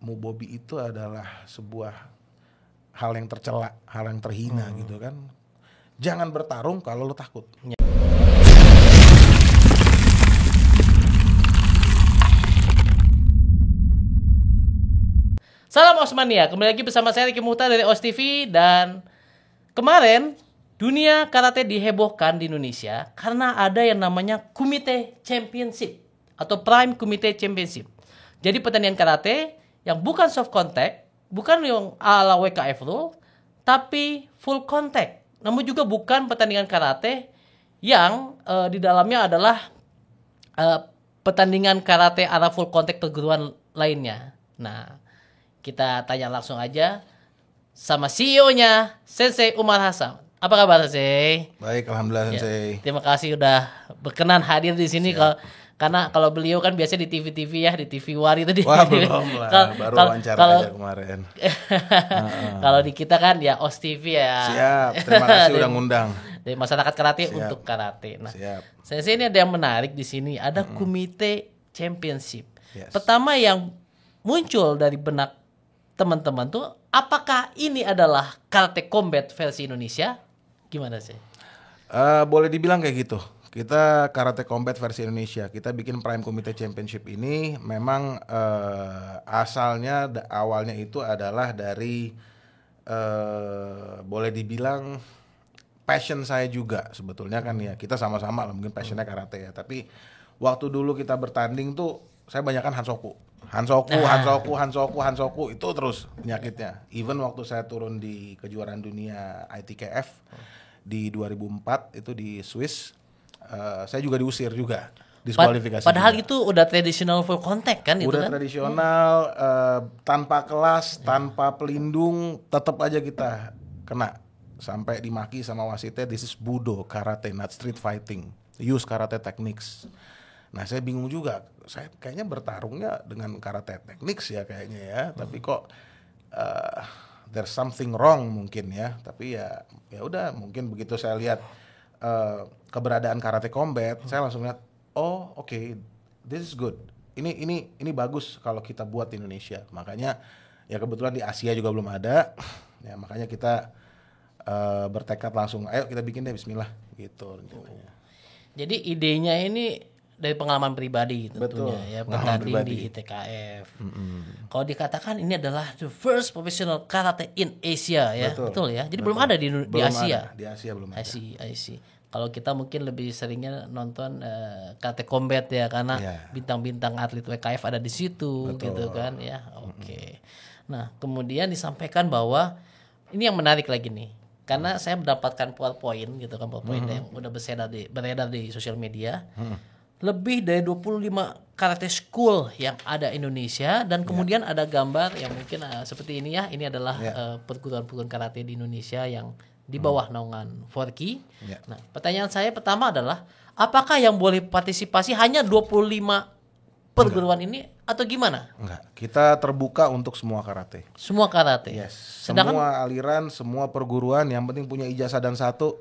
Mubobi itu adalah sebuah hal yang tercela, hal yang terhina gitu kan. Jangan bertarung kalau lo takut. Salam Osmania, kembali lagi bersama saya Ricky Muhtar dari OS TV. Dan kemarin dunia karate dihebohkan di Indonesia karena ada yang namanya Kumite Championship atau Prime Kumite Championship. Jadi pertandingan karate yang bukan soft contact, bukan yang ala WKF rule, tapi full contact. Namun juga bukan pertandingan karate yang di dalamnya adalah pertandingan karate ala full contact perguruan lainnya. Nah, kita tanya langsung aja sama CEO-nya, Sensei Umar Hasan. Apa kabar, Sensei? Baik, alhamdulillah Sensei. Terima kasih udah berkenan hadir di sini. Karena kalau beliau kan biasa di TV-TV ya, di TV War itu. Wah, belum lah, baru wawancara aja kemarin. Kalau di kita kan ya OS TV ya. Siap, terima kasih udah ngundang. Dari masyarakat karate untuk karate. Nah, Sensei ini ada yang menarik di sini, ada Kumite Championship. Yes. Pertama yang muncul dari benak teman-teman tuh, apakah ini adalah karate combat versi Indonesia? Gimana sih? Boleh dibilang kayak gitu. Kita karate combat versi Indonesia. Kita bikin Prime Kumite Championship ini memang awalnya itu adalah dari boleh dibilang passion saya juga sebetulnya kan ya. Kita sama-sama lah mungkin passionnya karate ya. Tapi waktu dulu kita bertanding tuh saya banyakkan Hansoku itu terus penyakitnya. Even waktu saya turun di kejuaraan dunia ITKF di 2004 itu di Swiss, saya juga diusir juga, diskualifikasi. Padahal juga. Itu udah traditional full contact kan? Udah tradisional, tanpa kelas, tanpa pelindung, tetap aja kita kena. Sampai dimaki sama wasitnya, this is Budo, karate, not street fighting. Use karate techniques. Nah saya bingung juga, saya kayaknya bertarungnya dengan karate techniques ya kayaknya ya, tapi kok there's something wrong mungkin ya, tapi ya udah mungkin begitu saya lihat keberadaan karate combat, saya langsung lihat, oh oke, this is good, ini bagus kalau kita buat di Indonesia, makanya ya kebetulan di Asia juga belum ada, ya makanya kita bertekad langsung, ayo kita bikin deh, Bismillah gitu. Jadi idenya ini dari pengalaman pribadi tentunya. Betul, ya, bertanding di ITKF. Kalau dikatakan ini adalah the first professional karate in Asia ya. Betul ya. Jadi belum ada di Asia. Di Asia belum ada. I see. Kalau kita mungkin lebih seringnya nonton karate combat ya, karena bintang-bintang atlet WKF ada di situ. Betul. Gitu kan ya. Oke. Nah, kemudian disampaikan bahwa ini yang menarik lagi nih. Karena saya mendapatkan PowerPoint gitu kan, PowerPoint yang udah beredar di sosial media. Lebih dari 25 karate school yang ada Indonesia, dan kemudian ada gambar yang mungkin seperti ini ya. Ini adalah perguruan-perguruan karate di Indonesia yang di bawah naungan Forky. Nah, pertanyaan saya pertama adalah, apakah yang boleh partisipasi hanya 25 perguruan ini atau gimana? Enggak, kita terbuka untuk semua karate. Semua karate. Yes. Semua aliran, semua perguruan, yang penting punya ijazah dan satu.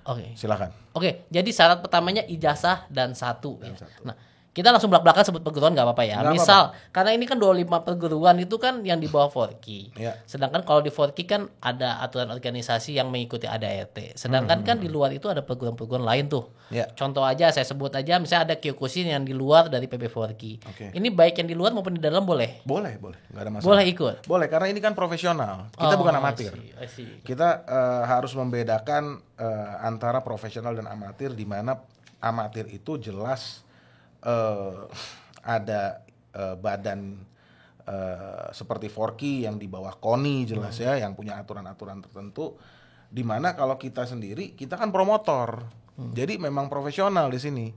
Oke. Silakan. Oke, jadi syarat pertamanya ijazah dan satu. Nah, kita langsung belak-belakan sebut perguruan nggak apa-apa ya. Nggak Misal, apa-apa. karena ini kan 25 perguruan itu kan yang di bawah Forky. Sedangkan kalau di Forky kan ada aturan organisasi yang mengikuti ADART. Sedangkan kan di luar itu ada perguruan-perguruan lain tuh. Contoh aja, saya sebut aja, misalnya ada Kyokushin yang di luar dari PB Forky. Ini baik yang di luar maupun di dalam boleh? Boleh, nggak ada masalah. Boleh ikut? Boleh, karena ini kan profesional. Kita bukan amatir. I see. Kita harus membedakan antara profesional dan amatir, di mana amatir itu jelas ada badan seperti Forky yang di bawah KONI jelas ya, yang punya aturan-aturan tertentu, di mana kalau kita sendiri, kita kan promotor. Jadi memang profesional di sini.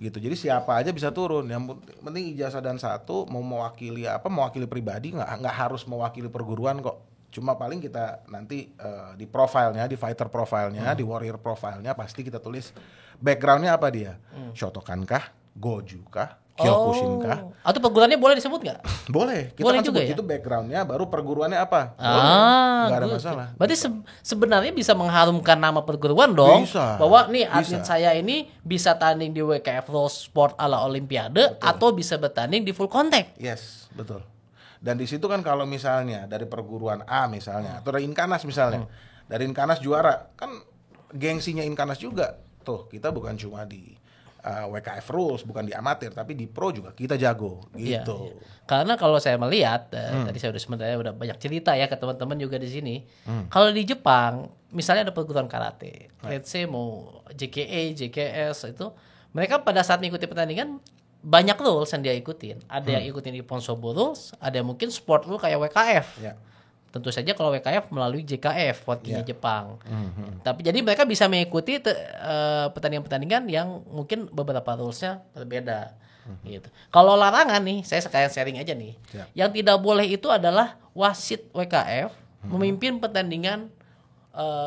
Gitu. Jadi siapa aja bisa turun. Yang penting ijazah dan satu, mau mewakili pribadi, nggak harus mewakili perguruan kok. Cuma paling kita nanti di profilnya, di fighter profilnya, di warrior profilnya pasti kita tulis backgroundnya apa dia. Shotokan kah? Goju kah? Kyokushin kah? Atau perguruannya boleh disebut nggak? Boleh. Kita boleh kan juga sebut ya? itu backgroundnya, baru perguruannya apa. Nggak ada masalah. Berarti sebenarnya bisa mengharumkan nama perguruan dong. Bisa. Bahwa nih atlet saya ini bisa tanding di WKF World Sport ala Olimpiade, atau bisa bertanding di full contact. Yes, betul. Dan di situ kan kalau misalnya dari perguruan A misalnya, atau dari Inkanas misalnya, dari Inkanas juara, kan gengsinya Inkanas juga. Tuh, kita bukan cuma di WKF Rules, bukan di amatir, tapi di pro juga kita jago gitu. Iya. Karena kalau saya melihat tadi saya sebenarnya udah banyak cerita ya ke teman-teman juga di sini. Kalau di Jepang, misalnya ada perguruan karate, let's say mau JKA, JKS itu, mereka pada saat mengikuti pertandingan banyak rules yang dia ikutin. Ada yang ikutin Iponsobo rules, ada yang mungkin sport rule kayak WKF. Ya. Tentu saja kalau WKF melalui JKF, votingnya Jepang. Tapi jadi mereka bisa mengikuti pertandingan-pertandingan yang mungkin beberapa rulesnya berbeda. Gitu. Kalau larangan nih, saya sekalian sharing aja nih. Yang tidak boleh itu adalah wasit WKF memimpin pertandingan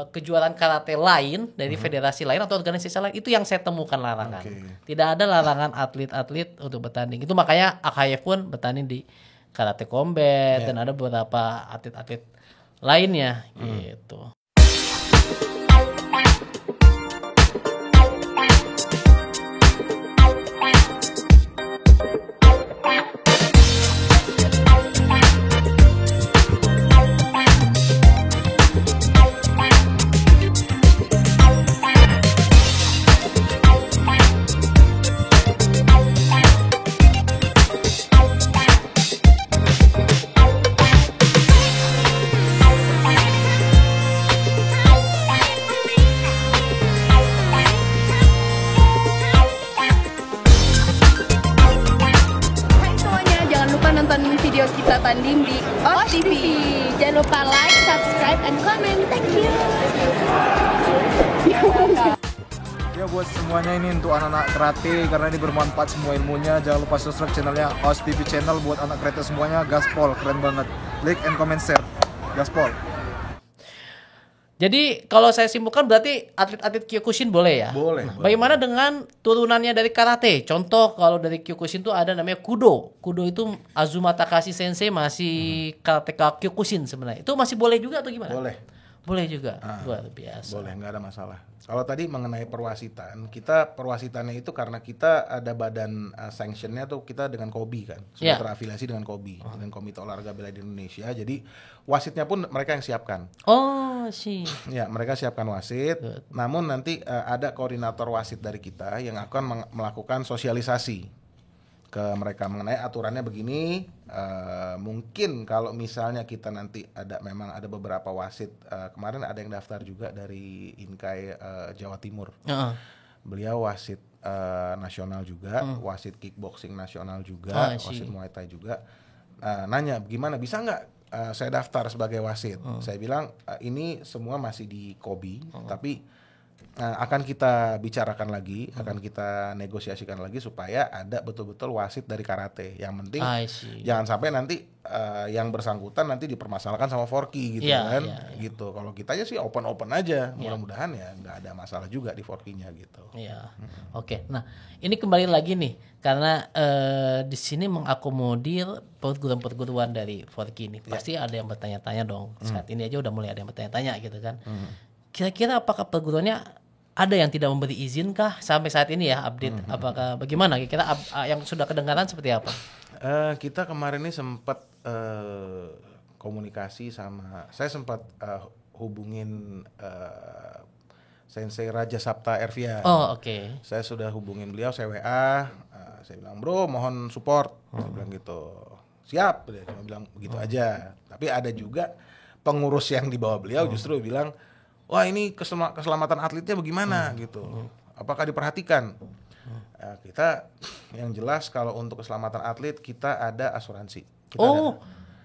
kejuaraan karate lain dari federasi lain atau organisasi lain. Itu yang saya temukan larangan. Tidak ada larangan atlet-atlet untuk bertanding. Itu makanya AKF pun bertanding di Karate Combat dan ada beberapa atlet-atlet lainnya gitu. Video kita tanding di OS TV. Jangan lupa like, subscribe, and comment. Thank you. Ya buat semuanya ini untuk anak-anak karate karena ini bermanfaat semua ilmunya. Jangan lupa subscribe channelnya OS TV channel buat anak karate semuanya. Gaspol keren banget. Like and comment share. Gaspol. Jadi kalau saya simpulkan berarti atlet-atlet Kyokushin boleh ya? Boleh. Bagaimana dengan turunannya dari karate? Contoh kalau dari Kyokushin itu ada namanya Kudo. Kudo itu Azuma Takashi Sensei masih karateka Kyokushin sebenarnya. Itu masih boleh juga atau gimana? Boleh. Boleh juga. Luar biasa. Boleh, nggak ada masalah. Kalau tadi mengenai perwasitan, kita perwasitannya itu karena kita ada badan sanctionnya tuh kita dengan KOBI kan, sudah terafiliasi dengan KOBI, dengan Komite Olahraga Bela Diri Indonesia. Jadi wasitnya pun mereka yang siapkan. Oh sih. Ya, mereka siapkan wasit. Namun nanti ada koordinator wasit dari kita yang akan melakukan sosialisasi ke mereka mengenai aturannya begini. Mungkin kalau misalnya kita nanti memang ada beberapa wasit, kemarin ada yang daftar juga dari Inkai Jawa Timur. Beliau wasit nasional juga, wasit kickboxing nasional juga, wasit Muay Thai juga. Nanya gimana bisa nggak saya daftar sebagai wasit? Saya bilang ini semua masih di KOBI, tapi akan kita bicarakan lagi, akan kita negosiasikan lagi supaya ada betul-betul wasit dari karate. Yang penting jangan sampai nanti yang bersangkutan nanti dipermasalahkan sama Forky gitu gitu. Kalau kitanya sih open aja, mudah-mudahan ya nggak ada masalah juga di Forky-nya gitu. Iya. Oke. Nah, ini kembali lagi nih karena di sini mengakomodir perguruan-perguruan dari Forky ini. Pasti ada yang bertanya-tanya dong. Saat ini aja udah mulai ada yang bertanya-tanya gitu kan. Kira-kira apakah perguruannya ada yang tidak memberi izin kah sampai saat ini ya update? Apakah bagaimana? Kira-kira yang sudah kedengaran seperti apa? Kita kemarin ini sempat komunikasi sama, saya sempat hubungin Sensei Raja Sapta Ervia. Oh oke. Saya sudah hubungin beliau, saya WA, saya bilang bro mohon support, saya bilang gitu. Siap, dia cuma bilang begitu aja. Tapi ada juga pengurus yang di bawah beliau justru bilang, wah ini keselamatan atletnya bagaimana gitu, apakah diperhatikan? Kita yang jelas kalau untuk keselamatan atlet kita ada asuransi.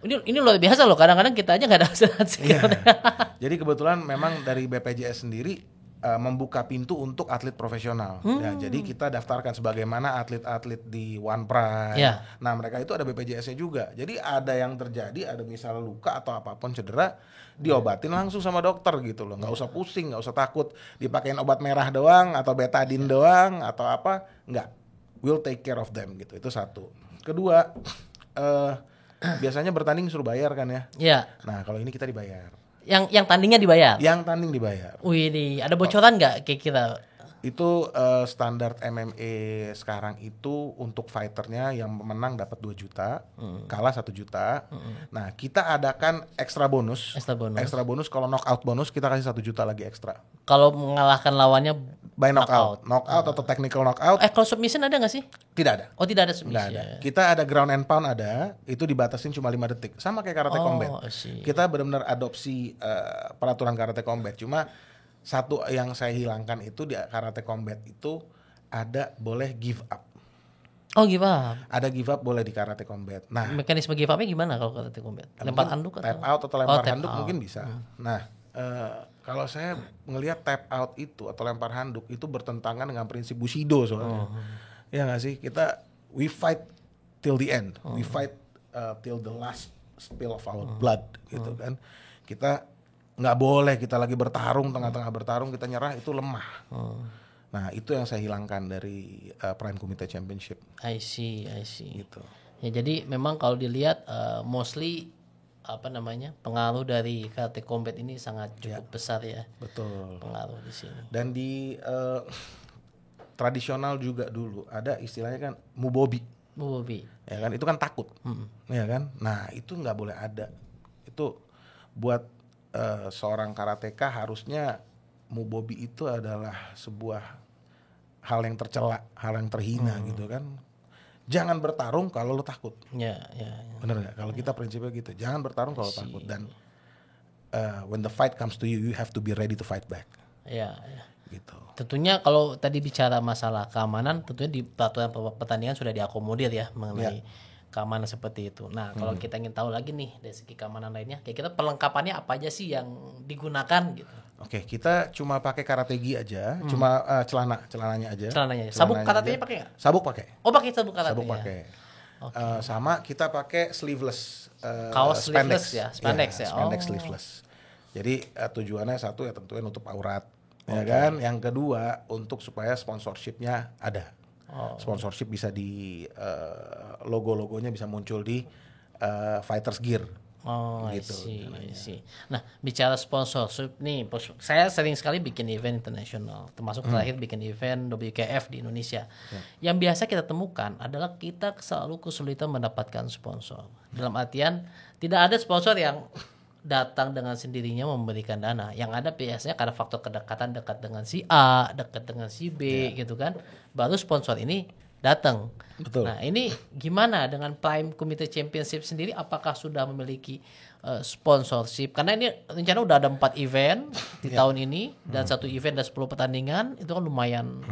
Ini luar biasa loh, kadang-kadang kita aja nggak ada asuransi. Jadi kebetulan memang dari BPJS sendiri membuka pintu untuk atlet profesional. Ya, jadi kita daftarkan sebagaimana atlet-atlet di One Pride. Nah mereka itu ada BPJS-nya juga. Jadi ada yang terjadi, ada misalnya luka atau apapun cedera, diobatin langsung sama dokter gitu loh. Nggak usah pusing, nggak usah takut dipakein obat merah doang atau betadine doang atau apa. Nggak, we'll take care of them gitu. Itu satu. Kedua, biasanya bertanding suruh bayar kan ya. Nah kalau ini kita dibayar. Yang tandingnya dibayar? Yang tanding dibayar. Wih, ada bocoran nggak kira-kira? Itu standar MMA sekarang itu untuk fighternya yang menang dapat 2 juta, kalah 1 juta. Nah, kita adakan extra bonus. Extra bonus kalau knockout bonus kita kasih 1 juta lagi ekstra. Kalau mengalahkan lawannya By knockout atau technical knockout. Kalau submission ada nggak sih? Tidak ada. Oh, tidak ada Nggak submission. ada. Kita ada ground and pound ada, itu dibatasin cuma 5 detik. Sama kayak karate combat. I see. Kita benar-benar adopsi peraturan karate combat. Cuma satu yang saya hilangkan itu di karate combat itu ada boleh give up. Oh, give up. Ada give up boleh di karate combat. Nah, Mekanisme give up-nya gimana kalau karate combat? Lempar handuk tap atau? out atau lempar tap handuk out. mungkin bisa. Nah, kalau saya ngelihat tap out itu atau lempar handuk itu bertentangan dengan prinsip Bushido soalnya. Ya nggak sih? We fight till the end. We fight till the last spill of our blood gitu kan. Kita nggak boleh kita lagi bertarung, tengah-tengah bertarung kita nyerah, itu lemah. Nah, itu yang saya hilangkan dari Prime Kumite Championship. I see. Gitu. Ya, jadi memang kalau dilihat mostly pengaruh dari karate combat ini sangat cukup besar ya. Betul. Pengaruh di sini. Dan di tradisional juga dulu ada istilahnya kan mubobi. Mubobi. Ya kan, itu kan takut. Ya kan? Nah, itu nggak boleh ada. Itu buat seorang karateka harusnya mubobi itu adalah sebuah hal yang tercela, hal yang terhina gitu kan. Jangan bertarung kalau lo takut. Ya. Bener nggak? Kalau kita prinsipnya gitu, jangan bertarung kalau takut. Dan when the fight comes to you, you have to be ready to fight back. Ya. Gitu. Tentunya kalau tadi bicara masalah keamanan, tentunya di peraturan pertandingan sudah diakomodir ya mengenai keamanan seperti itu. Nah, kalau kita ingin tahu lagi nih dari segi keamanan lainnya, kira-kira perlengkapannya apa aja sih yang digunakan gitu? Oke, kita cuma pakai karate gi aja, cuma celananya aja. Sabuk karatenya pakai nggak? Sabuk pakai. Oh, pakai sabuk karate. Sabuk pakai. Sama kita pakai sleeveless. Kaos sleeveless spandex. ya, spandex ya. Spandex sleeveless. Jadi tujuannya satu ya tentunya nutup aurat, ya kan. Yang kedua untuk supaya sponsorshipnya ada. Sponsorship bisa di logo-logonya bisa muncul di fighters gear. Gitu. I see. Nah, bicara sponsorship nih, saya sering sekali bikin event internasional, termasuk terakhir bikin event WKF di Indonesia. Yang biasa kita temukan adalah kita selalu kesulitan mendapatkan sponsor. Dalam artian tidak ada sponsor yang datang dengan sendirinya memberikan dana. Yang ada biasanya karena faktor kedekatan, dekat dengan si A, dekat dengan si B gitu kan. Baru sponsor ini datang. Betul. Nah, ini gimana dengan Prime Kumite Championship sendiri? Apakah sudah memiliki sponsorship? Karena ini rencana udah ada 4 event di tahun ini dan satu event ada 10 pertandingan, itu kan lumayan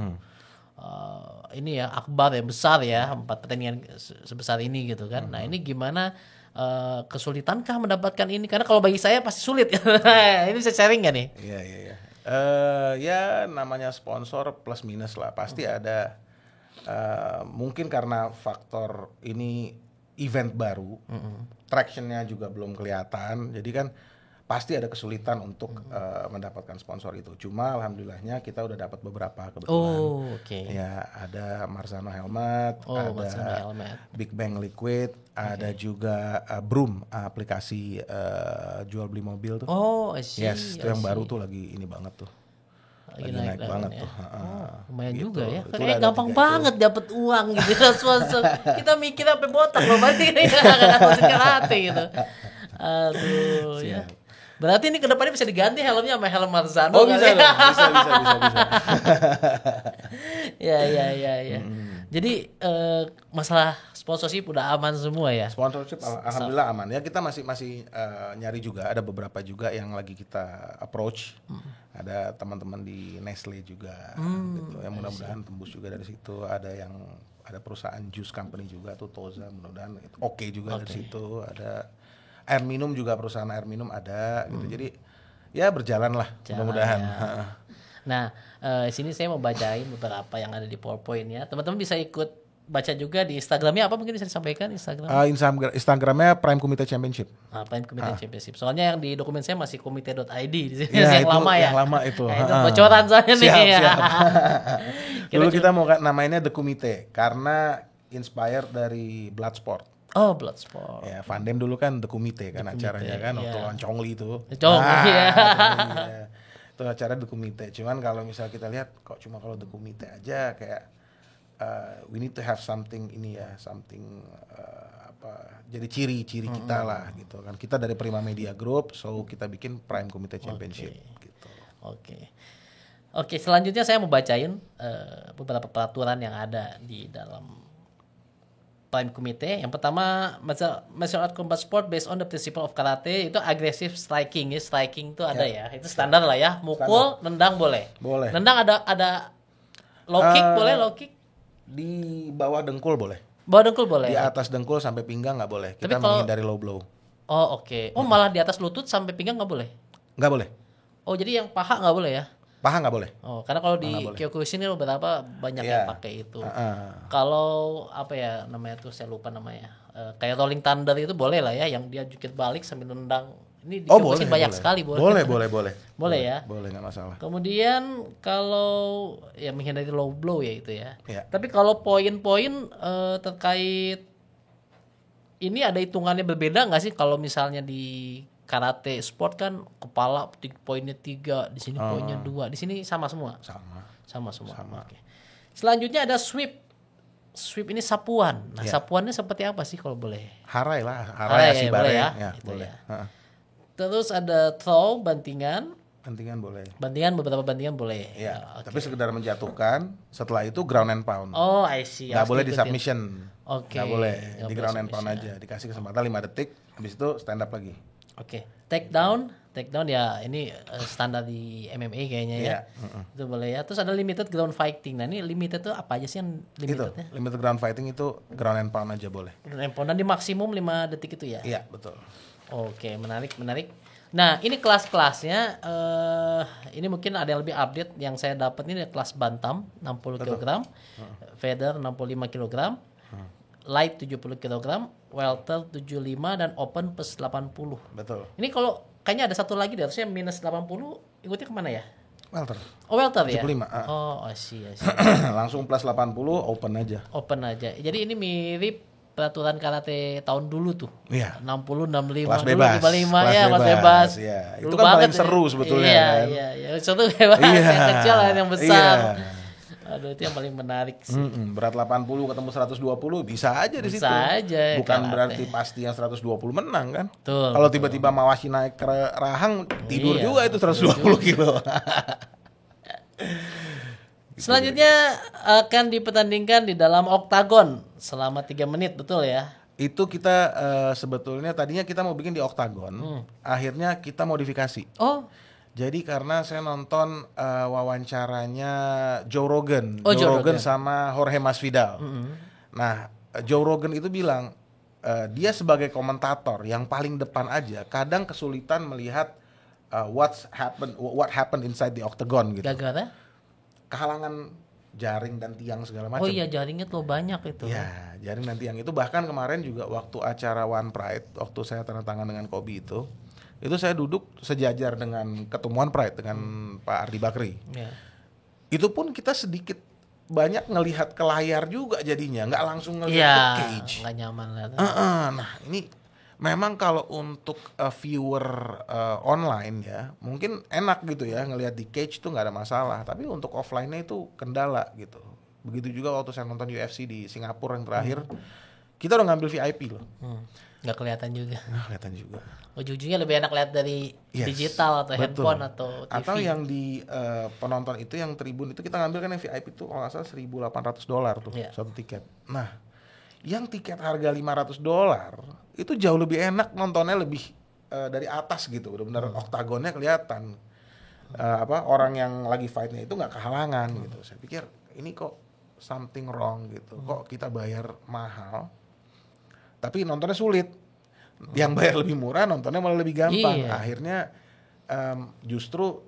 ini ya akbar ya, besar ya, 4 pertandingan sebesar ini gitu kan. Nah, ini gimana, kesulitankah mendapatkan ini? Karena kalau bagi saya pasti sulit. Ini bisa sharing nggak nih? Iya. Ya namanya sponsor plus minus lah, pasti ada. Mungkin karena faktor ini event baru, tractionnya juga belum kelihatan, jadi kan pasti ada kesulitan untuk mendapatkan sponsor itu. Cuma alhamdulillahnya kita udah dapat beberapa kebetulan. Ya ada Marzano Helmet, ada Big Bang Liquid, ada juga Broom, aplikasi jual beli mobil tuh. Yes, itu yang baru tuh lagi ini banget tuh. Lagi naik banget ya. tuh. Lumayan gitu. juga ya. Itu Kayak gampang banget dapat uang gitu sponsor. Kita mikir sampai botak loh, berarti ini enggak ada musik karate gitu. Aduh ya. Berarti ini kedepannya bisa diganti helmnya sama helm Marzano. Oh bisa dong, bisa. Ya. Jadi masalah sponsorship udah aman semua ya. Sponsorship alhamdulillah aman. Ya kita masih nyari juga, ada beberapa juga yang lagi kita approach. Ada teman-teman di Nestle juga gitu. Yang mudah-mudahan tembus juga dari situ. Ada perusahaan juice company juga tuh Toza, mudah-mudahan oke juga dari situ. Ada air minum juga, perusahaan air minum ada gitu. Jadi ya berjalan lah mudah-mudahan. Nah, sini saya mau bacain beberapa yang ada di PowerPoint ya. Teman-teman bisa ikut baca juga di Instagramnya, apa mungkin bisa disampaikan Instagram? Instagramnya Prime Kumite Championship. Prime Kumite Championship. Soalnya yang di dokumen saya masih kumite.id di sini ya, yang lama ya. Yang lama itu. Nah, itu bocoran soalnya nih. Siap. Dulu kita mau namainnya The Kumite karena inspired dari Bloodsport. Oh, Bloodsport. Ya, Van Damme dulu kan The Kumite kan acaranya kan waktu lawan Chong Li itu. Chong, iya. Itu acara The Kumite. Cuman kalau misal kita lihat kok cuma kalau The Kumite aja kayak we need to have something ini ya, something jadi ciri-ciri kita lah gitu kan. Kita dari Prima Media Group, so kita bikin Prime Kumite Championship gitu. Oke, selanjutnya saya mau bacain beberapa peraturan yang ada di dalam Prime Kumite. Yang pertama, martial art combat sport based on the principle of karate, itu aggressive striking. Ya, striking itu ada ya. Itu standar lah ya. Mukul, nendang boleh. Boleh. Nendang ada low kick boleh, low kick. Di bawah dengkul boleh. Bawah dengkul boleh. Di atas dengkul sampai pinggang nggak boleh. Kita Tapi kalau- menghindari low blow. Oh, oke. Oh, malah di atas lutut sampai pinggang nggak boleh. Nggak boleh. Oh, jadi yang paha nggak boleh ya? Paha nggak boleh. Oh, karena kalau di Nggak boleh. Kyokushin ini beberapa banyak Iya. yang pakai itu. Heeh. Kalau apa ya namanya tuh saya lupa namanya. Kayak Rolling Thunder itu boleh lah ya, yang dia jukit balik sambil nendang. Ini di Kyokushin banyak sekali boleh. Boleh. Boleh ya. Boleh, nggak masalah. Kemudian kalau ya menghindari low blow ya itu ya. Iya. Tapi kalau poin-poin terkait ini ada hitungannya berbeda nggak sih kalau misalnya di karate sport kan kepala poinnya 3, di sini poinnya 2, di sini sama semua. Sama semua. Oke. Selanjutnya ada sweep. Sweep ini sapuan. Nah, Iya. sapuannya seperti apa sih kalau boleh? Harai lah, Harai harai ya, boleh ya? ya, Gitu boleh. ya. Heeh. Terus ada throw, bantingan. Pentingan boleh. Beberapa bantingan boleh. Ya, Oke. tapi sekedar menjatuhkan. Setelah itu ground and pound. Oh, I see. Nggak Harus boleh di diikutin. submission. Oke. Nggak boleh Nggak di boleh ground and pound submission. aja. Dikasih kesempatan 5 detik, habis itu stand up lagi. Oke. Take down ya ini standar di MMA kayaknya ya. Iya, Itu boleh ya. Terus ada limited ground fighting. Nah, ini limited tuh apa aja sih yang Itu limitednya? limited ground fighting itu ground and pound aja boleh. Dan di maksimum 5 detik itu ya. Iya, betul. Oke, menarik. Nah, ini kelas-kelasnya ini mungkin ada yang lebih update. Yang saya dapat ini ada kelas bantam 60 kg, feather 65 kg, light 70 kg, welter 75 dan open plus 80. Betul. Ini kalau kayaknya ada satu lagi deh, harusnya minus 80, ikutnya kemana ya? Welter. Oh, welter ya? 75, Oh, I see. Langsung plus 80 open aja. Open aja. Jadi ini mirip peraturan karate tahun dulu tuh. Iya. 60, 65, Kelas dulu bebas. 55 Kelas ya, kelas bebas. bebas. Iya. Dulu Itu kan banget paling seru sebetulnya iya, kan. Iya. Seru bebas. Iya. Yang kecil lah, yang besar. Iya. Aduh, itu yang paling menarik sih. Berat 80 ketemu 120 bisa aja di Bisa situ. aja, Bukan karate. berarti pasti yang 120 menang kan. Betul, Kalau tiba-tiba Mawashi naik ke rahang tidur Iya, juga itu 120 kilo. Selanjutnya akan dipertandingkan di dalam oktagon selama 3 menit, betul ya? Itu kita sebetulnya tadinya kita mau bikin di oktagon, akhirnya kita modifikasi. Oh, Jadi karena saya nonton wawancaranya Joe Rogan, Oh, Joe Joe Rogan Rogan. sama Jorge Masvidal. Nah, Joe Rogan itu bilang dia sebagai komentator yang paling depan aja, kadang kesulitan melihat what happened inside the octagon gitu. gara-gara? Kehalangan jaring dan tiang segala macam. Oh iya, jaringnya tuh banyak itu. Ya, jaring dan tiang itu bahkan kemarin juga waktu acara One Pride, waktu saya tanda tangan dengan Kobe itu saya duduk sejajar dengan ketemuan Pride dengan Pak Ardi Bakri. Ya. Itu pun kita sedikit banyak ngelihat ke layar juga jadinya, nggak langsung ngelihat Iya, ke cage. nggak nyaman lah. Nah, ini memang kalau untuk viewer online ya, mungkin enak gitu ya ngelihat di cage tuh nggak ada masalah. Tapi untuk offline-nya itu kendala gitu. Begitu juga waktu saya nonton UFC di Singapura yang terakhir, kita udah ngambil VIP loh. Nggak kelihatan juga. Nah, kelihatan juga. Ujung-ujungnya lebih enak lihat dari Yes, digital atau betul. handphone atau TV. Atau yang di penonton itu yang tribun itu kita ngambil kan yang VIP itu kalau nggak salah $1.800 tuh Iya. satu tiket. Nah, yang tiket harga $500 itu jauh lebih enak nontonnya lebih dari atas gitu, benar-benar oktagonnya kelihatan. Orang yang lagi fightnya itu nggak kehalangan gitu. Saya pikir ini kok something wrong gitu. Kok kita bayar mahal tapi nontonnya sulit. Yang bayar lebih murah nontonnya malah lebih gampang. Iya. Akhirnya justru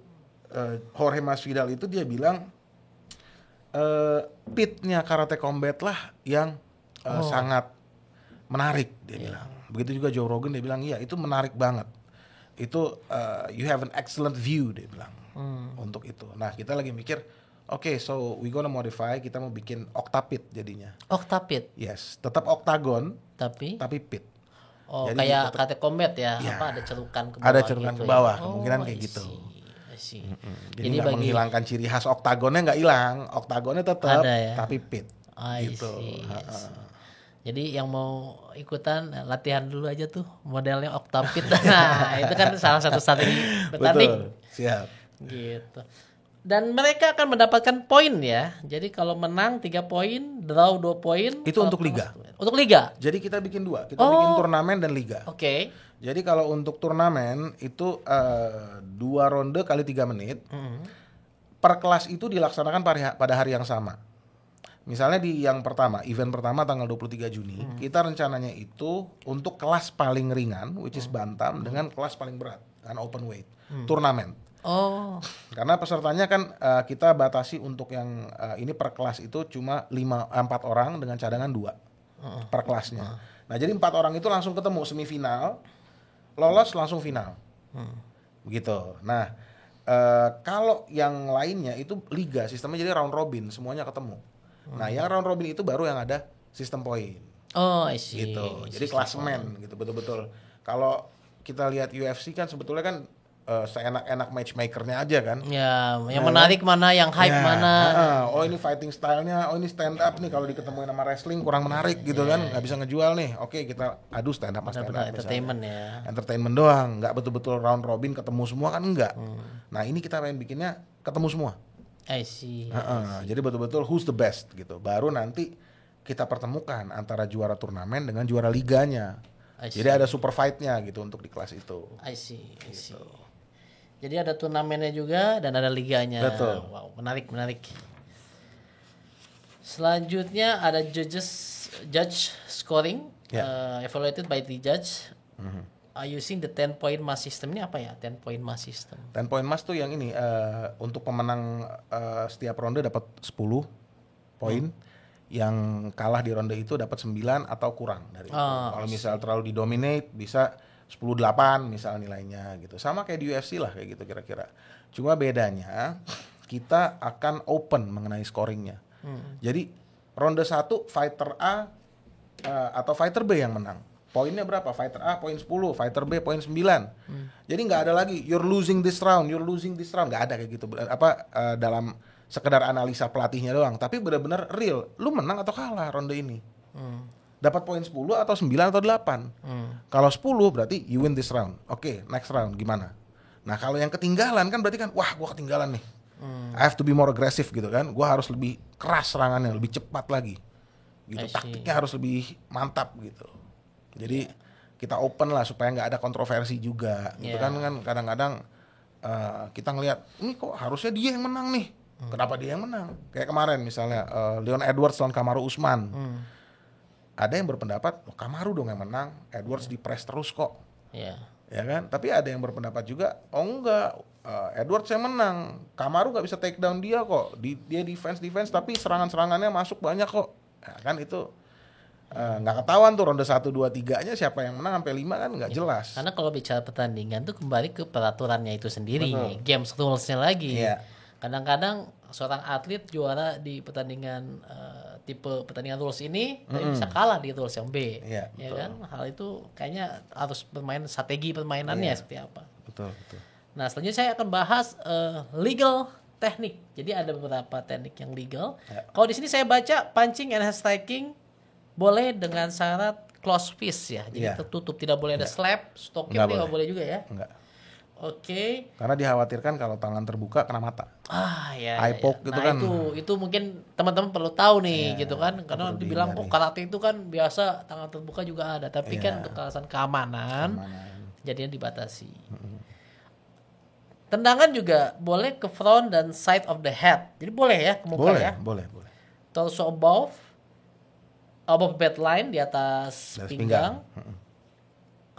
Jorge Masvidal itu dia bilang pitnya Karate Combat lah yang sangat menarik dia bilang. Begitu juga Joe Rogan dia bilang iya itu menarik banget. Itu you have an excellent view dia bilang untuk itu. Nah kita lagi mikir okay, so we gonna modify, kita mau bikin octapit jadinya. Octapit, Yes, tetap oktagon tapi pit. oh Jadi kayak tetap- Karate Combat ya, Ya. apa ada cerukan ke bawah. Ada cerukan gitu ke bawah, ya? kemungkinan Oh, kayak I gitu. see. see. Jadi nggak menghilangkan ciri khas oktagonnya, nggak hilang, oktagonnya tetap, ada ya? tapi pit. I Gitu. see, I see. Jadi yang mau ikutan latihan dulu aja tuh modelnya Octapit. Nah, itu kan salah satu strategi bertanding. Betul, siap. Gitu. Dan mereka akan mendapatkan poin ya. Jadi kalau menang 3 poin, draw 2 poin. Itu kalau untuk liga. Untuk liga. Jadi kita bikin 2, kita bikin turnamen dan liga. Oke. Jadi kalau untuk turnamen itu 2 ronde kali 3 menit. Per kelas itu dilaksanakan pada hari yang sama. Misalnya di yang pertama, event pertama tanggal 23 Juni, kita rencananya itu untuk kelas paling ringan, which is bantam, dengan kelas paling berat, kan open weight, turnamen. Oh. Karena pesertanya kan kita batasi untuk yang ini per kelas itu cuma 4 orang dengan cadangan 2 per kelasnya. Nah jadi 4 orang itu langsung ketemu semifinal, lolos langsung final, begitu. Nah kalau yang lainnya itu liga, sistemnya jadi round robin, semuanya ketemu. Nah yang round robin itu baru yang ada sistem poin. Oh, I see. Gitu. Jadi klasemen gitu betul-betul. Kalau kita lihat UFC kan sebetulnya kan seenak-enak matchmakernya aja kan. Ya, yang menarik mana, yang hype mana. Oh ini fighting stylenya, oh ini stand up nih, kalau diketemuin sama wrestling kurang menarik gitu kan, nggak bisa ngejual nih. Oke kita adu stand up, Benar-benar entertainment ya. Entertainment doang, nggak betul-betul round robin ketemu semua kan enggak. Nah ini kita pengen bikinnya ketemu semua. I see. Jadi betul-betul who's the best gitu. Baru nanti kita pertemukan antara juara turnamen dengan juara liganya. Jadi ada super fight-nya gitu untuk di kelas itu. I see. Jadi ada turnamennya juga dan ada liganya. Betul. Wow, menarik. Selanjutnya ada judge scoring, evaluated by the judge. Using the 10 point mass system. Ini apa ya 10 point mass system? 10 point mass tuh yang ini untuk pemenang setiap ronde dapat 10 poin. Yang kalah di ronde itu dapat 9 atau kurang dari itu. Kalau misal terlalu didominate bisa 10-8 misal nilainya gitu. Sama kayak di UFC lah kayak gitu kira-kira. Cuma bedanya kita akan open mengenai scoringnya. Jadi ronde 1 fighter A atau fighter B yang menang. Poinnya berapa? Fighter A poin 10, fighter B poin 9. Jadi nggak ada lagi you're losing this round, nggak ada kayak gitu. Dalam sekedar analisa pelatihnya doang, tapi benar-benar real. Lu menang atau kalah ronde ini. Dapat poin 10 atau 9 atau 8. Kalau 10 berarti you win this round. Oke, next round gimana? Nah, kalau yang ketinggalan kan berarti kan wah gua ketinggalan nih. I have to be more aggressive gitu kan. Gua harus lebih keras serangannya, lebih cepat lagi. Gitu. Taktiknya harus lebih mantap gitu. Jadi kita open lah supaya nggak ada kontroversi juga gitu kan kadang-kadang kita ngelihat ini kok harusnya dia yang menang nih. Kenapa dia yang menang? Kayak kemarin misalnya Leon Edwards lawan Kamaru Usman. Ada yang berpendapat Kamaru dong yang menang, Edwards di press terus kok. Ya kan? Tapi ada yang berpendapat juga, oh enggak, Edwards yang menang, Kamaru nggak bisa take down dia kok. Dia defense tapi serangannya masuk banyak kok. Ya kan itu nggak ketahuan tuh ronde 1, 2, 3-nya siapa yang menang sampai 5 kan nggak jelas. Karena kalau bicara pertandingan tuh kembali ke peraturannya itu sendiri, games rules-nya lagi. Kadang-kadang seorang atlet juara di pertandingan tipe pertandingan rules ini tapi bisa kalah di rules yang B. Ya kan? Hal itu kayaknya harus bermain strategi permainannya seperti apa. Betul. Nah, selanjutnya saya akan bahas legal teknik. Jadi ada beberapa teknik yang legal. Kalau di sini saya baca punching and striking boleh dengan syarat close fist ya. Jadi tertutup, tidak boleh ada slap, stoking nggak boleh juga ya. Enggak. Oke. Karena dikhawatirkan kalau tangan terbuka kena mata. Eye poke gitu kan. Itu mungkin teman-teman perlu tahu nih gitu kan. Karena dibilang karate itu kan biasa tangan terbuka juga ada, tapi kan untuk alasan keamanan jadinya dibatasi. Tendangan juga boleh ke front dan side of the head. Jadi boleh ya ke muka ya. Boleh. Torso above bed line di atas pinggang.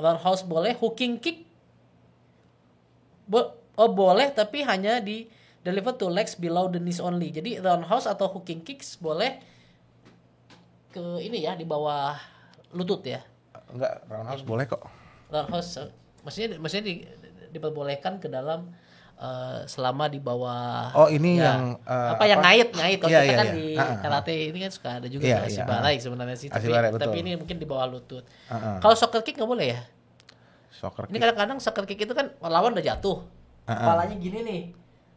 Roundhouse boleh, hooking kick boleh tapi hanya di deliver to legs below the knees only. Jadi roundhouse atau hooking kicks boleh ke ini ya di bawah lutut ya. Enggak, roundhouse boleh kok. Roundhouse maksudnya diperbolehkan ke dalam selama di bawah. Oh ini yang yang ngait kalau kita kan di karate ini kan suka ada juga asibarai sebenarnya sih, tapi ini mungkin di bawah lutut. Kalau soccer kick nggak boleh ya? Soccer ini kadang-kadang soccer kick itu kan lawan udah jatuh, kepalanya gini nih.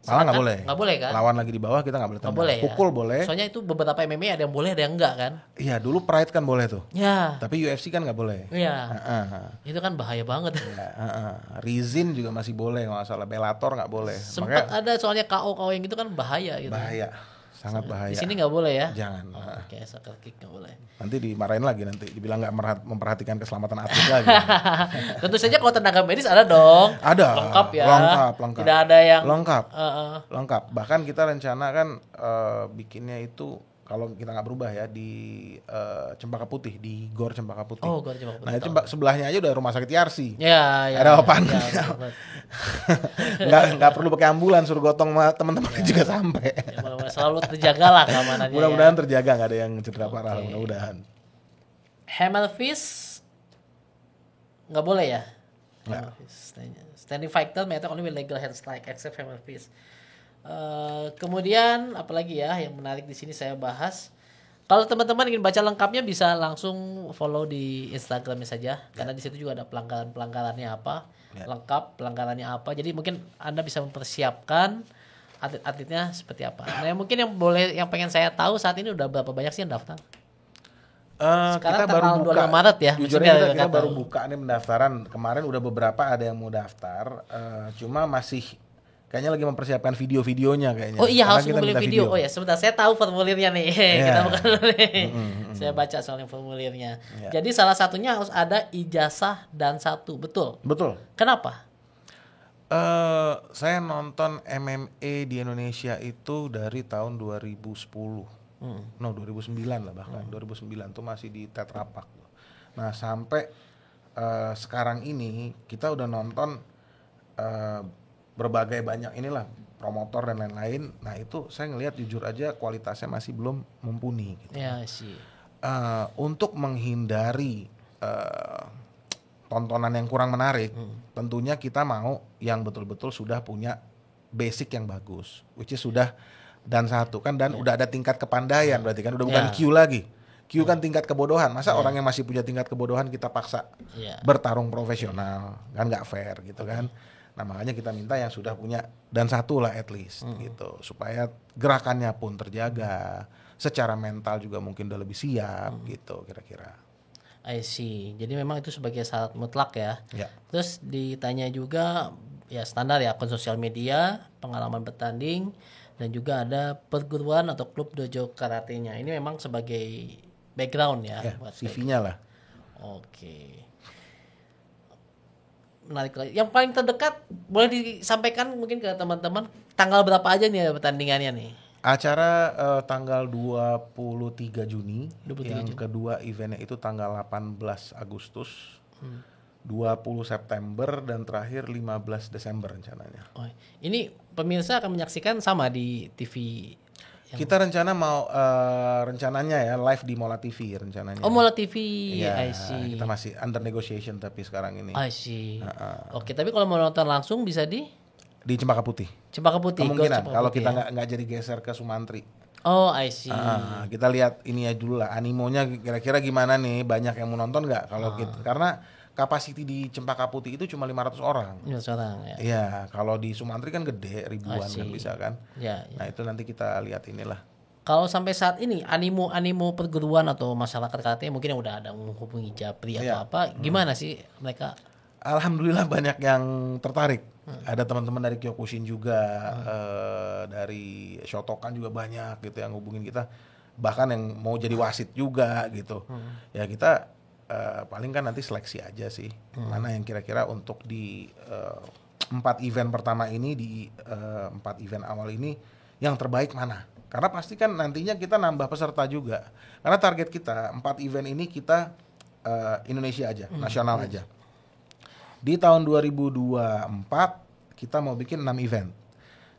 Malah nggak boleh. Nggak boleh kan? Lawan lagi di bawah kita nggak boleh tendang. Nggak boleh ya? Pukul boleh. Soalnya itu beberapa MMA ada yang boleh, ada yang enggak kan? Iya, dulu Pride kan boleh tuh. Ya. Tapi UFC kan nggak boleh. Iya. Itu kan bahaya banget. Ya, Rizin juga masih boleh kalau nggak salah. Bellator nggak boleh. Sempat ada soalnya KO yang gitu kan bahaya gitu. Bahaya, sangat bahaya. Di sini nggak boleh ya? Jangan. Oke, soccer kick nggak boleh. Nanti dimarahin lagi nanti, dibilang nggak memperhatikan keselamatan atlet lagi. Tentu saja kalau tenaga medis ada dong. Ada. Lengkap ya. Lengkap. Tidak ada yang lengkap. Lengkap. Bahkan kita rencana kan bikinnya itu kalau kita nggak berubah ya di Cempaka Putih, di Gor Cempaka Putih. Oh, Gor Cempaka Putih. Nah itu sebelahnya aja udah rumah sakit Yarsi. Ya. Ada apaan? Nggak perlu pakai ambulan, suruh gotong sama teman-teman juga sampai. Ya, selalu terjaga lah keamanannya. Mudah-mudahan terjaga, nggak ada yang cedera parah. Mudah-mudahan. Hammer fist nggak boleh ya? Nggak. Standing fighter may attack only with legal hand strike except hammer fist. Kemudian apalagi ya yang menarik di sini saya bahas. Kalau teman-teman ingin baca lengkapnya bisa langsung follow di Instagramnya saja karena di situ juga ada pelanggarannya apa, lengkap pelanggarannya apa. Jadi mungkin Anda bisa mempersiapkan atlet-atletnya seperti apa. Nah, yang mungkin yang pengen saya tahu saat ini udah berapa banyak sih yang daftar? Sekarang Kita baru buka 25 Maret ya. Jujurnya kita baru buka nih pendaftaran. Kemarin udah beberapa ada yang mau daftar, cuma masih kayaknya lagi mempersiapkan video-videonya kayaknya. Oh iya, karena harus kita ngumpulin minta video. Oh ya, sebentar saya tahu formulirnya nih. Kita bukan nih. Saya baca soal formulirnya. Jadi salah satunya harus ada ijazah dan 1, betul? Betul. Kenapa? Saya nonton MMA di Indonesia itu dari tahun 2010. No, 2009 lah bahkan. 2009 tuh masih di Tetra Pak. Nah, sampai sekarang ini kita udah nonton berbagai banyak inilah promotor dan lain-lain. Nah itu saya ngelihat jujur aja kualitasnya masih belum mumpuni gitu. Ya sih. Untuk menghindari tontonan yang kurang menarik, tentunya kita mau yang betul-betul sudah punya basic yang bagus, which is sudah dan 1 kan dan udah ada tingkat kepandaian berarti kan udah bukan Q lagi. Q kan tingkat kebodohan. Masa orang yang masih punya tingkat kebodohan kita paksa bertarung profesional, kan nggak fair gitu kan. Nah makanya kita minta yang sudah punya dan 1 lah at least gitu supaya gerakannya pun terjaga, secara mental juga mungkin udah lebih siap gitu kira-kira. I see. Jadi memang itu sebagai syarat mutlak ya. Terus ditanya juga ya standar ya akun sosial media, pengalaman bertanding dan juga ada perguruan atau klub dojo karatenya. Ini memang sebagai background ya buat CV-nya lah. Oke. Menarik lagi. Yang paling terdekat boleh disampaikan mungkin ke teman-teman tanggal berapa aja nih pertandingannya nih? Acara tanggal 23 Juni, 23 yang Juni. kedua eventnya itu tanggal 18 Agustus, 20 September dan terakhir 15 Desember rencananya. Oh, ini pemirsa akan menyaksikan sama di TV. Kita rencananya ya live di Mola TV rencananya. Oh, Mola TV. Iya, I see. kita masih under negotiation tapi sekarang ini. I see. Oke, tapi kalau mau nonton langsung bisa di Cempaka Putih. Cempaka Putih. Kemungkinan kalau kita ya? nggak jadi geser ke Sumantri. Oh, I see. Kita lihat ini ya dulu lah animonya kira-kira gimana nih, banyak yang mau nonton nggak kalau gitu. Karena kapasiti di Cempaka Putih itu cuma 500 orang. 500 orang ya. Iya, kalau di Sumantri kan gede, ribuan kan bisa kan. Ya. Nah, itu nanti kita lihat inilah. Kalau sampai saat ini animo perguruan atau masyarakat karate mungkin yang udah ada menghubungi Japri atau apa, gimana sih mereka? Alhamdulillah banyak yang tertarik. Ada teman-teman dari Kyokushin juga, dari Shotokan juga banyak gitu yang hubungin kita. Bahkan yang mau jadi wasit juga gitu. Ya kita paling kan nanti seleksi aja sih. Mana yang kira-kira untuk di 4 event pertama ini, di 4 event awal ini yang terbaik mana. Karena pasti kan nantinya kita nambah peserta juga. Karena target kita 4 event ini kita Indonesia aja, nasional aja. Di tahun 2024 kita mau bikin 6 event.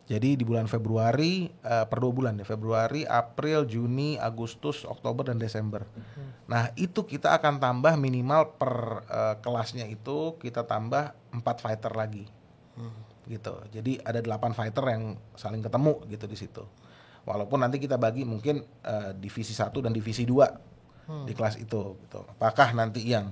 Jadi di bulan Februari per 2 bulan ya, Februari, April, Juni, Agustus, Oktober dan Desember. Nah, itu kita akan tambah minimal per kelasnya itu kita tambah 4 fighter lagi. Gitu. Jadi ada 8 fighter yang saling ketemu gitu di situ. Walaupun nanti kita bagi mungkin divisi 1 dan divisi 2 di kelas itu gitu. Apakah nanti yang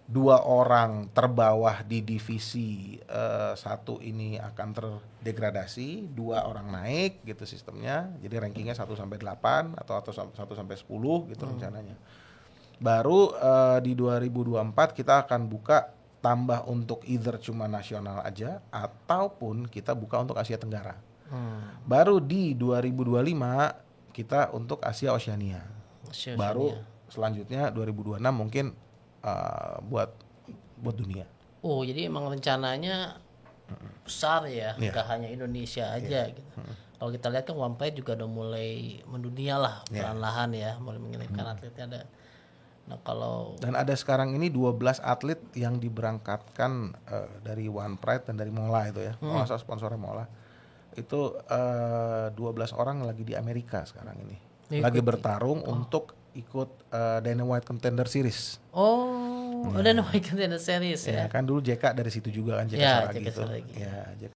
2 orang terbawah di divisi 1 ini akan terdegradasi, 2 orang naik gitu sistemnya. Jadi rankingnya 1 sampai 8 atau 1 sampai 10 gitu rencananya. Baru di 2024 kita akan buka tambah untuk either cuma nasional aja ataupun kita buka untuk Asia Tenggara. Baru di 2025 kita untuk Asia Oceania. Baru selanjutnya 2026 mungkin buat dunia. Oh, jadi emang rencananya besar ya, nggak hanya Indonesia aja gitu. Kalau kita lihat kan One Pride juga udah mulai mendunia lah, perlahan-lahan ya, mulai mengirimkan atletnya ada. Nah, dan ada sekarang ini 12 atlet yang diberangkatkan dari One Pride dan dari Mola itu ya. Mola sponsornya Mola. Itu 12 orang lagi di Amerika sekarang ini. Lagi bertarung untuk ikut Dana White Contender Series. Dana White Contender Series ya. Kan dulu JK dari situ juga kan, JK Saragi itu. Ya, JK.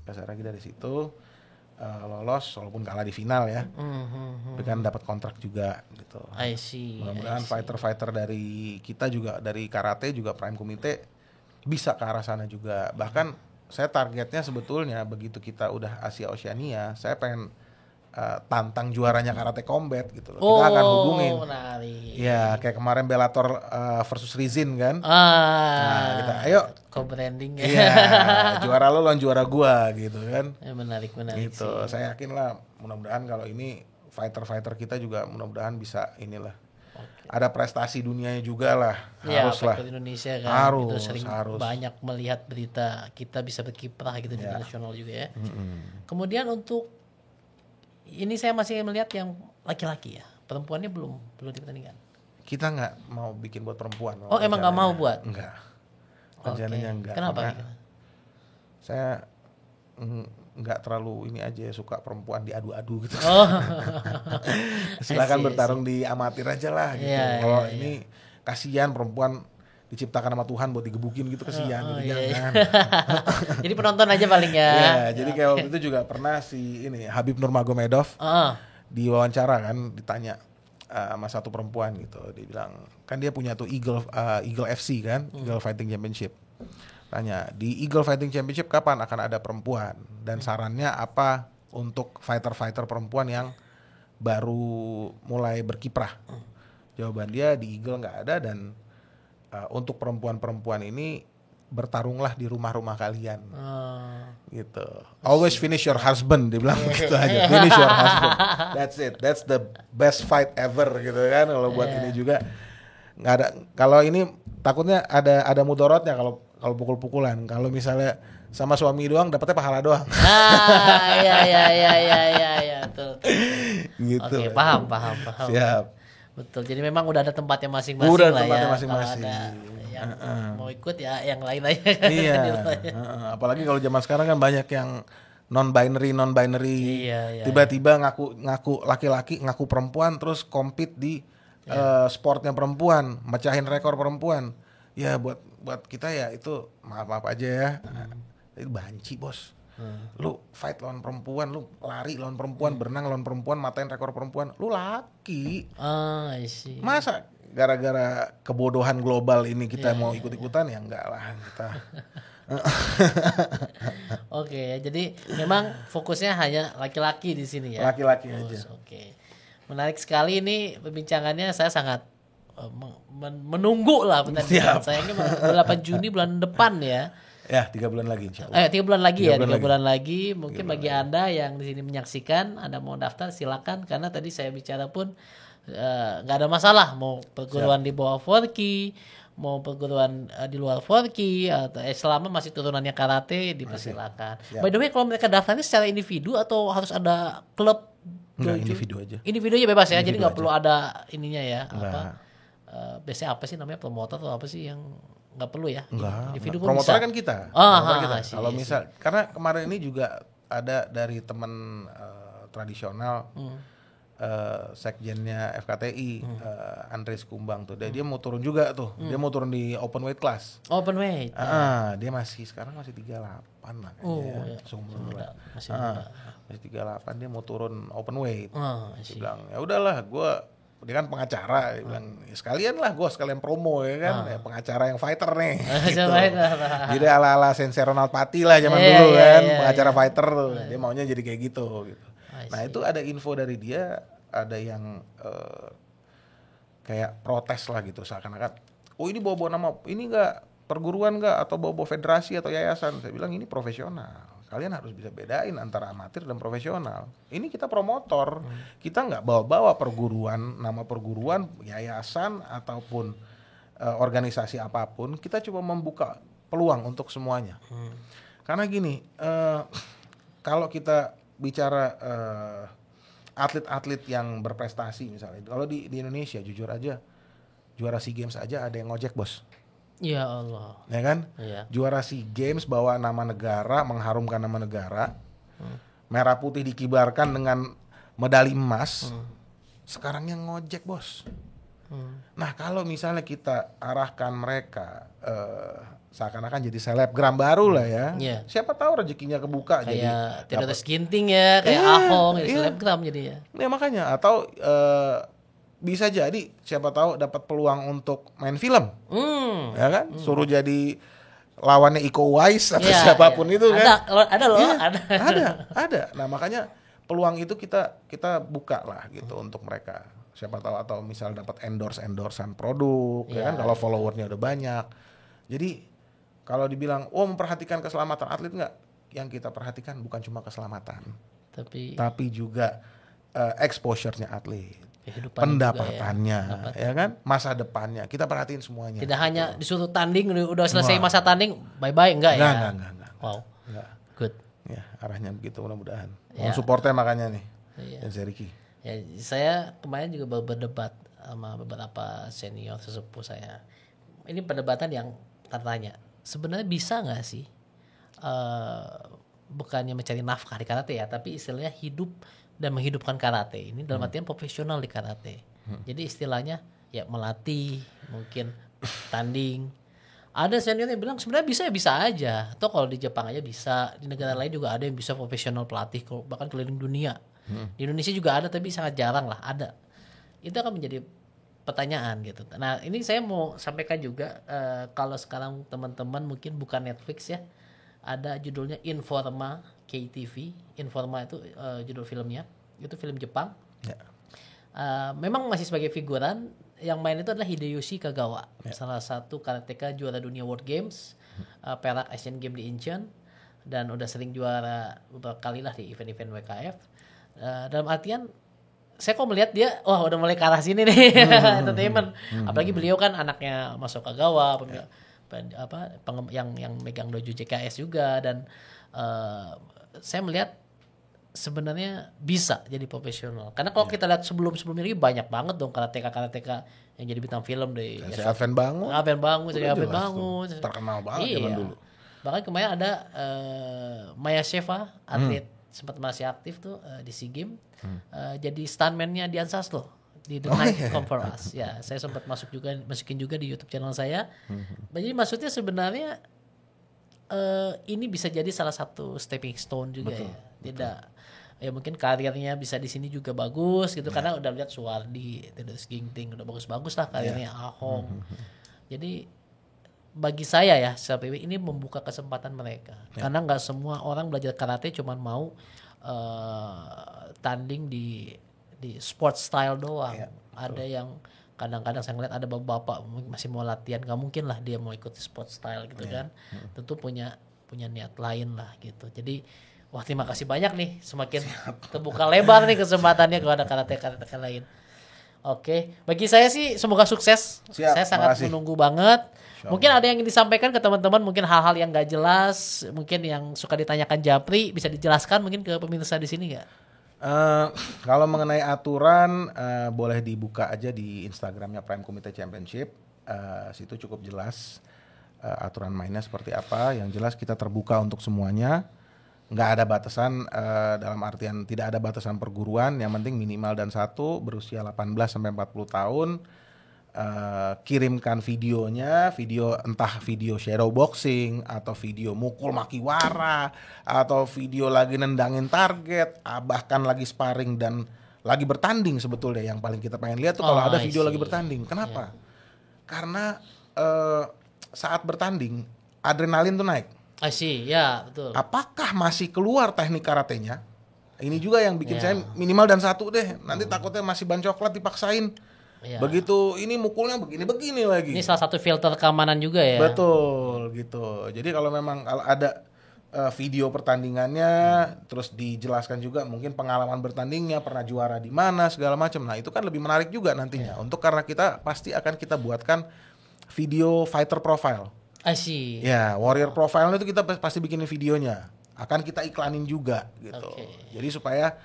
Saragi dari situ lolos walaupun kalah di final ya. Tapi kan dapat kontrak juga gitu. I see. Mudah-mudahan fighter-fighter dari kita juga, dari karate juga Prime Komite bisa ke arah sana juga. Bahkan saya targetnya sebetulnya begitu kita udah Asia Oceania, saya pengen tantang juaranya Karate Combat gitu loh. Kita akan hubungin. Ya, kayak kemarin Bellator versus Rizin kan. Nah, kita ayo co-branding ya. Iya, juara lo lawan juara gua gitu kan. Menarik gitu. Sih. Saya yakin lah, mudah-mudahan kalau ini fighter-fighter kita juga mudah-mudahan bisa inilah. Ada prestasi dunianya juga lah, harus lah. Indonesia kan harus, sering banyak melihat berita kita bisa berkiprah gitu di nasional juga ya. Kemudian untuk ini saya masih melihat yang laki-laki ya, perempuannya belum dipertandingkan. Kita nggak mau bikin buat perempuan. Emang nggak mau buat? Enggak. Rencananya enggak. Kenapa? Saya nggak terlalu ini aja, suka perempuan diadu-adu gitu. Silakan bertarung di amatir aja lah gitu. Kalau ini kasihan perempuan diciptakan sama Tuhan buat digebukin gitu, kasihan gitu jangan. Jadi penonton aja paling ya. Jadi kayak waktu itu juga pernah si ini Habib Nurmagomedov di wawancara kan ditanya sama satu perempuan gitu, dia bilang kan dia punya tuh Eagle FC kan, Eagle Fighting Championship. Tanya, di Eagle Fighting Championship kapan akan ada perempuan dan sarannya apa untuk fighter-fighter perempuan yang baru mulai berkiprah. Jawaban dia di Eagle nggak ada, dan untuk perempuan-perempuan ini bertarunglah di rumah-rumah kalian. Gitu. Always finish your husband, dia bilang gitu aja. Finish your husband. That's it. That's the best fight ever gitu kan. Kalau buat ini juga nggak ada. Kalau ini takutnya ada mudorotnya kalau pukul-pukulan. Kalau misalnya sama suami doang dapatnya pahala doang. Ya, betul. Gitu. Oke, paham. Siap. Betul. Jadi memang udah ada tempatnya masing-masing udah lah tempatnya ya. masing-masing. Yang mau ikut ya yang lain aja. Iya. Apalagi kalau zaman sekarang kan banyak yang non binary. Tiba-tiba ngaku laki-laki, ngaku perempuan, terus compete di sportnya perempuan, mecahin rekor perempuan. Ya buat kita ya itu maaf aja ya. Itu banci, Bos. Lu fight lawan perempuan, lu lari lawan perempuan, berenang lawan perempuan, matain rekor perempuan, lu laki. I see. Masa gara-gara kebodohan global ini kita mau ikut-ikutan? Ya enggak lah kita. Oke, jadi memang fokusnya hanya laki-laki di sini ya. Laki-laki aja. Oke. Menarik sekali ini perbincangannya, saya sangat menunggu lah pertandingan. Sayangnya 8 Juni bulan depan ya. Ya 3 bulan lagi insya Allah. 3 bulan lagi 3 ya, 3 bulan bulan lagi. Mungkin bagi Anda yang di sini menyaksikan, Anda mau daftar silakan, karena tadi saya bicara pun nggak ada masalah mau perguruan di bawah Forky, mau perguruan di luar Forky, atau selama masih turunannya karate dipersilakan. By the way, kalau mereka daftarnya secara individu atau harus ada klub? Enggak, individu aja. Individu aja bebas ya, Individu jadi nggak aja. perlu ada ininya ya. Enggak. Biasanya apa sih namanya, promotor atau apa sih yang nggak perlu ya? Enggak. Individu pun Promotornya bisa. kan kita. Ah, Promotornya kita. sih, Kalau sih. misal, karena kemarin ini juga ada dari teman tradisional, sekjennya FKTI, Andres Kumbang tuh, dia mau turun juga tuh, dia mau turun di open weight class. Open weight. Dia masih sekarang masih 38 lah kayaknya. Ya. Seumur lah. Masih muda. Masih 38, dia mau turun open weight. Dia Sih. bilang ya udahlah, dia kan pengacara, dia bilang ya sekalian lah gue sekalian promo ya kan, ya, pengacara yang fighter nih. Gitu. Jadi ala-ala Sensei Ronald Pati lah zaman dulu kan, pengacara fighter tuh. Dia maunya jadi kayak gitu. Nah itu ada info dari dia, ada yang kayak protes lah gitu, seakan-akan oh ini bawa-bawa nama, ini enggak perguruan enggak, atau bawa-bawa federasi atau yayasan. Saya bilang ini profesional, kalian harus bisa bedain antara amatir dan profesional. Ini kita promotor, kita nggak bawa-bawa perguruan, nama perguruan, yayasan ataupun organisasi apapun. Kita coba membuka peluang untuk semuanya. Karena gini, kalau kita bicara atlet-atlet yang berprestasi misalnya, kalau di Indonesia jujur aja, juara SEA Games aja ada yang ngojek bos. Ya Allah. Ya kan? Iya. Juara SEA Games bawa nama negara, mengharumkan nama negara. Merah putih dikibarkan dengan medali emas. Sekarang yang ngojek, bos. Nah, kalau misalnya kita arahkan mereka seakan-akan jadi selebgram baru lah ya. Iya. Siapa tahu rezekinya kebuka Kayak jadi Theodorus Ginting ya, kayak Ahong, jadi selebgram jadinya. Ya makanya, atau bisa jadi siapa tahu dapat peluang untuk main film. Ya kan? Suruh jadi lawannya Iko Uwais atau siapapun itu kan. Ada loh, Iya, ada. ada. Nah, makanya peluang itu kita buka lah gitu untuk mereka. Siapa tahu, atau misal dapat endorse-endorsean produk ya kan, kalau followernya udah banyak. Jadi kalau dibilang memperhatikan keselamatan atlet, enggak. Yang kita perhatikan bukan cuma keselamatan, tapi juga exposure-nya atlet. Pendapatannya, ya kan, masa depannya kita perhatiin semuanya. Tidak hanya disuruh tanding, udah selesai masa tanding, bye enggak ya? Enggak. Wow, Enggak. good. Ya, arahnya begitu mudah-mudahan. Ya. Supportnya makanya nih, Iya. dan Ricky. Ya, saya kemarin juga berdebat sama beberapa senior sesepuh saya. Ini perdebatan yang tertanya, sebenarnya bisa nggak sih, bukannya mencari nafkah di karate ya, tapi istilahnya hidup dan menghidupkan karate ini dalam artian profesional di karate. Jadi istilahnya ya melatih, mungkin tanding. Ada senior yang bilang sebenarnya bisa aja. Atau kalau di Jepang aja bisa, di negara lain juga ada yang bisa profesional pelatih, bahkan keliling dunia. Di Indonesia juga ada, tapi sangat jarang lah ada. Itu akan menjadi pertanyaan gitu. Nah ini saya mau sampaikan juga, kalau sekarang teman-teman mungkin bukan Netflix ya, ada judulnya Informa KTV. Informa itu judul filmnya, itu film Jepang. Ya. Memang masih sebagai figuran, yang main itu adalah Hideyoshi Kagawa, salah satu karateka juara dunia World Games, perak Asian Games di Incheon, dan udah sering juara beberapa kali lah di event-event WKF. Dalam artian saya kok melihat dia, udah mulai ke arah sini nih, entertainment. Apalagi beliau kan anaknya Masao Kagawa, yang megang dojo JKS juga, dan saya melihat sebenarnya bisa jadi profesional. Karena kalau kita lihat sebelum-sebelumnya ini banyak banget dong karateka yang jadi bintang film deh. Si Alven Bangun. Terkenal banget zaman dulu. Bahkan kemarin ada Maya Sheva, atlet sempat masih aktif tuh di SEA Games, jadi stuntman-nya Dian Sastro di The Night Come For Us. Ya, saya sempat masukin juga di YouTube channel saya. Jadi maksudnya sebenarnya ini bisa jadi salah satu stepping stone juga. Betul, ya. Tidak ya mungkin karirnya bisa di sini juga bagus gitu, karena udah lihat Suwardi, Theodorus Ginting udah bagus-bagus lah karirnya, Ahong. Jadi bagi saya ya, ini membuka kesempatan mereka. Karena nggak semua orang belajar karate cuman mau tanding di sport style doang. Ada yang kadang-kadang saya ngeliat ada bapak masih mau latihan, nggak mungkin lah dia mau ikut sport style gitu kan. Tentu punya niat lain lah gitu. Jadi wah terima kasih banyak nih, semakin terbuka lebar nih kesempatannya kalau ada karate lain. Oke, bagi saya sih semoga sukses. Siap, Saya sangat makasih. menunggu banget. Mungkin ada yang ingin disampaikan ke teman-teman, mungkin hal-hal yang gak jelas, mungkin yang suka ditanyakan Japri, bisa dijelaskan mungkin ke pemirsa di sini nggak? Kalau mengenai aturan boleh dibuka aja di Instagramnya Prime Comité Championship. Situ cukup jelas aturan mainnya seperti apa. Yang jelas kita terbuka untuk semuanya. Nggak ada batasan, dalam artian tidak ada batasan perguruan, yang penting minimal dan satu berusia 18 sampai 40 tahun. Kirimkan videonya, entah video shadow boxing atau video mukul makiwara atau video lagi nendangin target, bahkan lagi sparring dan lagi bertanding. Sebetulnya yang paling kita pengen lihat tuh kalau ada video lagi bertanding. Kenapa? Karena saat bertanding adrenalin tuh naik. I see, ya betul. Apakah masih keluar teknik karatenya? Ini juga yang bikin saya minimal dan satu deh. Nanti takutnya masih ban coklat dipaksain. Begitu ini mukulnya begini lagi. Ini salah satu filter keamanan juga ya. Betul gitu. Jadi kalau memang ada video pertandingannya, terus dijelaskan juga mungkin pengalaman bertandingnya, pernah juara di mana segala macam. Nah itu kan lebih menarik juga nantinya. Untuk karena kita pasti akan kita buatkan video fighter profile. I see. Ya, warrior profile itu kita pasti bikinin videonya. Akan kita iklanin juga gitu. Jadi supaya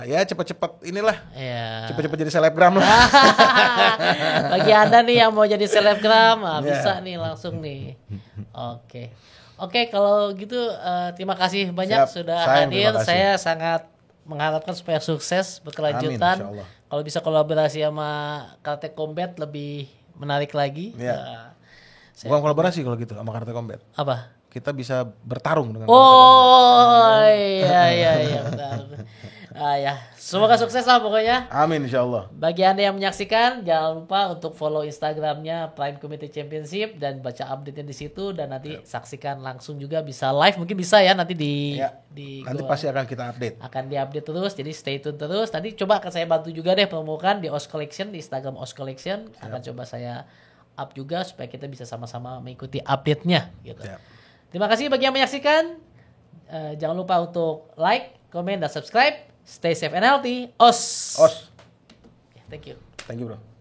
ya cepet-cepet inilah. Cepet-cepet jadi selebgram lah. Bagi Anda nih yang mau jadi selebgram, bisa nih langsung nih. Oke, kalau gitu terima kasih banyak sudah hadir. Saya sangat mengharapkan supaya sukses berkelanjutan. Amin, kalau bisa kolaborasi sama Karate Combat lebih menarik lagi. Bukan kolaborasi kalau gitu sama Karate Combat. Apa? Kita bisa bertarung dengan iya benar. Ya, semoga sukses lah pokoknya. Amin insyaallah. Bagi Anda yang menyaksikan, jangan lupa untuk follow Instagramnya Prime Comité Championship dan baca update-nya di situ, dan nanti saksikan langsung juga, bisa live mungkin bisa ya nanti di nanti pasti akan kita update. Akan diupdate terus, jadi stay tune terus. Nanti coba akan saya bantu juga deh promokan di Os Collection, di Instagram Os Collection. Akan coba saya up juga supaya kita bisa sama-sama mengikuti update-nya gitu. Terima kasih bagi yang menyaksikan. Jangan lupa untuk like, comment, dan subscribe. Stay safe and healthy. Os. Os. Thank you. Thank you bro.